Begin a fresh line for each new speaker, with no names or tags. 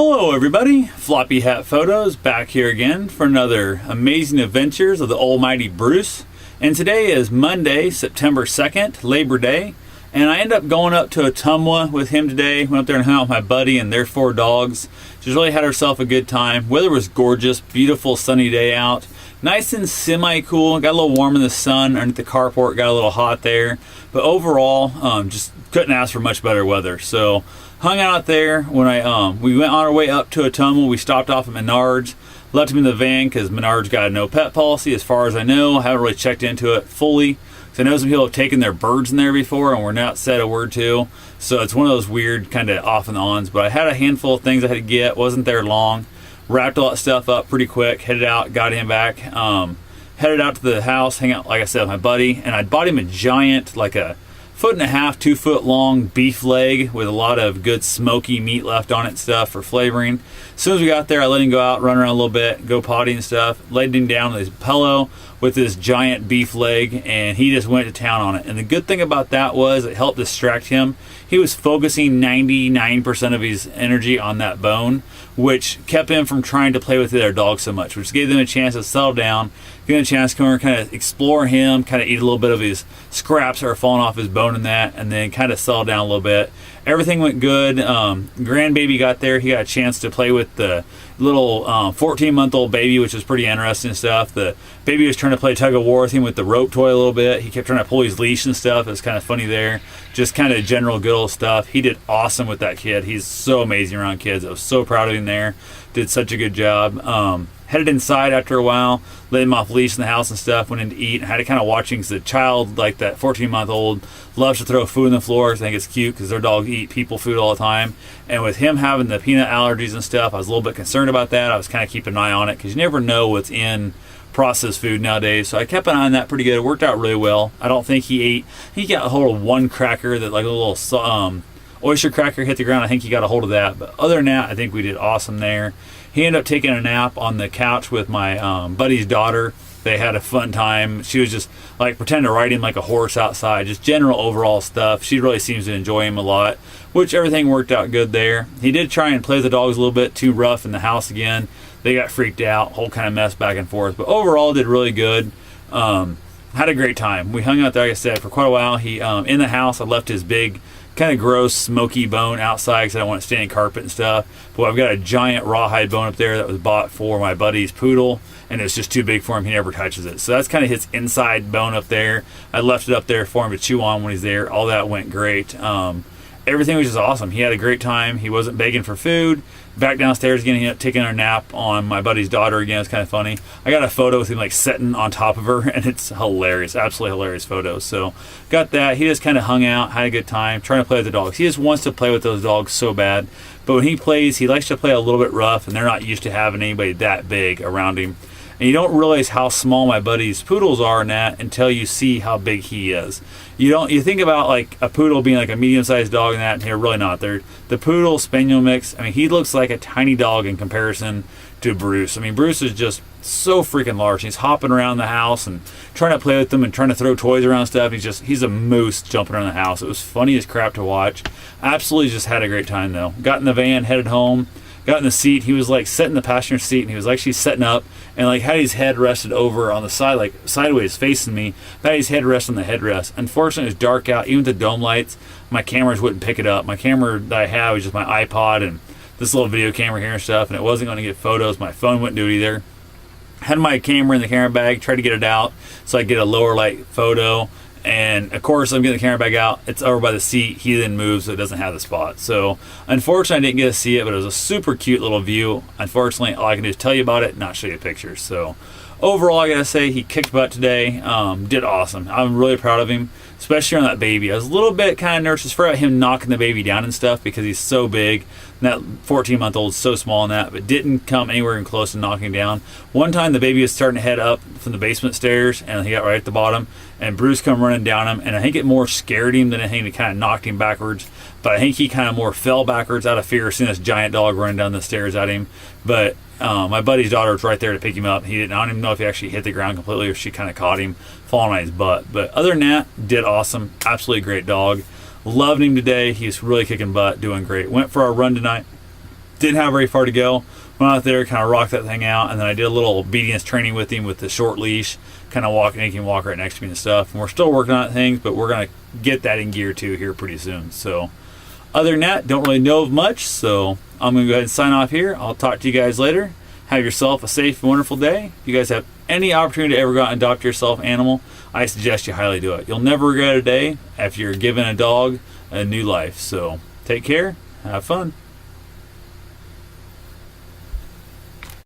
Hello everybody, Floppy Hat Photos back here again for another amazing adventures of the almighty Bruce. And today is Monday, September 2nd, Labor Day. And I ended up going up to Ottumwa with him today. Went up there and hung out with my buddy and their 4 dogs. Just really had herself a good time. Weather was gorgeous, beautiful sunny day out. Nice and semi-cool. Got a little warm in the sun. Underneath the carport, got a little hot there. But overall, just couldn't ask for much better weather. So hung out there. When we went on our way up to Ottumwa, we stopped off at Menards. Left him in the van because Menards got a no pet policy as far as I know. I haven't really checked into it fully. I know some people have taken their birds in there before and were not said a word to. So it's one of those weird kind of off and ons. But I had a handful of things I had to get. Wasn't there long. Wrapped all that stuff up pretty quick. Headed out. Got him back. Headed out to the house. Hang out, like I said, with my buddy. And I bought him a giant, like a 1.5 2 foot long beef leg with a lot of good smoky meat left on it and stuff for flavoring. As soon as we got there, I let him go out, run around a little bit, go potty and stuff. Laid him down with his pillow with this giant beef leg, and he just went to town on it. And the good thing about that was it helped distract him. He was focusing 99% of his energy on that bone, which kept him from trying to play with the other dogs so much, which gave them a chance to settle down, give him a chance to come over and kind of explore him, kind of eat a little bit of his scraps that are falling off his bone and that, and then kind of settle down a little bit. Everything went good. Grandbaby got there. He got a chance to play with the little 14-month-old baby, which was pretty interesting stuff. The baby was trying to play tug of war with him with the rope toy a little bit. He kept trying to pull his leash and stuff. It was kind of funny there. Just kind of general good old stuff. He did awesome with that kid. He's so amazing around kids. I was so proud of him there. Did such a good job. Headed inside after a while, let him off leash in the house and stuff, went in to eat, and had to kind of watch him because the child, like that 14-month-old, loves to throw food on the floor. I think it's cute because their dogs eat people food all the time. And with him having the peanut allergies and stuff, I was a little bit concerned about that. I was kind of keeping an eye on it because you never know what's in processed food nowadays. So I kept an eye on that pretty good. It worked out really well. I don't think he ate. He got a hold of one cracker that, like a little oyster cracker, hit the ground. I think he got a hold of that. But other than that, I think we did awesome there. He ended up taking a nap on the couch with my buddy's daughter. They had a fun time. She was just like pretending to ride him like a horse outside. Just general overall stuff. She really seems to enjoy him a lot, which everything worked out good there. He did try and play with the dogs a little bit too rough in the house again. They got freaked out. Whole kind of mess back and forth. But overall, did really good. Had a great time. We hung out there, like I said, for quite a while. He in the house, I left his big kind of gross smoky bone outside because I don't want to stay in carpet and stuff. But I've got a giant rawhide bone up there that was bought for my buddy's poodle, and it's just too big for him. He never touches it. So that's kind of his inside bone up there. I left it up there for him to chew on when he's there. All that went great. Everything was just awesome. He had a great time. He wasn't begging for food. Back downstairs again, he ended up taking a nap on my buddy's daughter again. It's kind of funny. I got a photo with him like sitting on top of her, and it's hilarious. Absolutely hilarious photo. So got that. He just kind of hung out, had a good time, trying to play with the dogs. He just wants to play with those dogs so bad. But when he plays, he likes to play a little bit rough, and they're not used to having anybody that big around him. And you don't realize how small my buddy's poodles are in that until you see how big he is. You think about like a poodle being like a medium-sized dog and that, and they're really not. They're the poodle spaniel mix. I mean, he looks like a tiny dog in comparison to Bruce. I mean, Bruce is just so freaking large. He's hopping around the house and trying to play with them and trying to throw toys around and stuff. He's a moose jumping around the house. It was funny as crap to watch. Absolutely just had a great time though. Got in the van, headed home. Got in the seat. He was like sitting in the passenger seat, and he was actually sitting up and like had his head rested over on the side, like sideways facing me. Had his head resting on the headrest. Unfortunately, it was dark out. Even with the dome lights, my cameras wouldn't pick it up. My camera that I have is just my iPod and this little video camera here and stuff, and it wasn't going to get photos. My phone wouldn't do it either. Had my camera in the camera bag, tried to get it out so I could get a lower light photo. And of course, I'm getting the camera bag out. It's over by the seat. He then moves, so it doesn't have the spot. So unfortunately, I didn't get to see it, but it was a super cute little view. Unfortunately, all I can do is tell you about it, not show you pictures. So overall, I gotta say he kicked butt today. Did awesome. I'm really proud of him, especially on that baby. I was a little bit kind of nervous for him knocking the baby down and stuff because he's so big. And that 14-month-old is so small in that, but didn't come anywhere even close to knocking down. One time the baby was starting to head up from the basement stairs, and he got right at the bottom, and Bruce come running down him, and I think it more scared him than anything. It kind of knocked him backwards, but I think he kind of more fell backwards out of fear seeing this giant dog running down the stairs at him. But my buddy's daughter was right there to pick him up. I don't even know if he actually hit the ground completely or she kind of caught him falling on his butt. But other than that, did awesome. Absolutely great dog. Loved him today. He's really kicking butt, doing great. Went for our run tonight. didn't have very far to go. Went out there, kind of rocked that thing out, and then I did a little obedience training with him with the short leash, kind of making him walk right next to me and stuff. And we're still working on things, but we're going to get that in gear too here pretty soon. So other than that, don't really know of much, so I'm going to go ahead and sign off here. I'll talk to you guys later. Have yourself a safe and wonderful day. If you guys have any opportunity to ever go out and adopt yourself an animal, I suggest you highly do it. You'll never regret a day after you're giving a dog a new life. So take care. Have fun.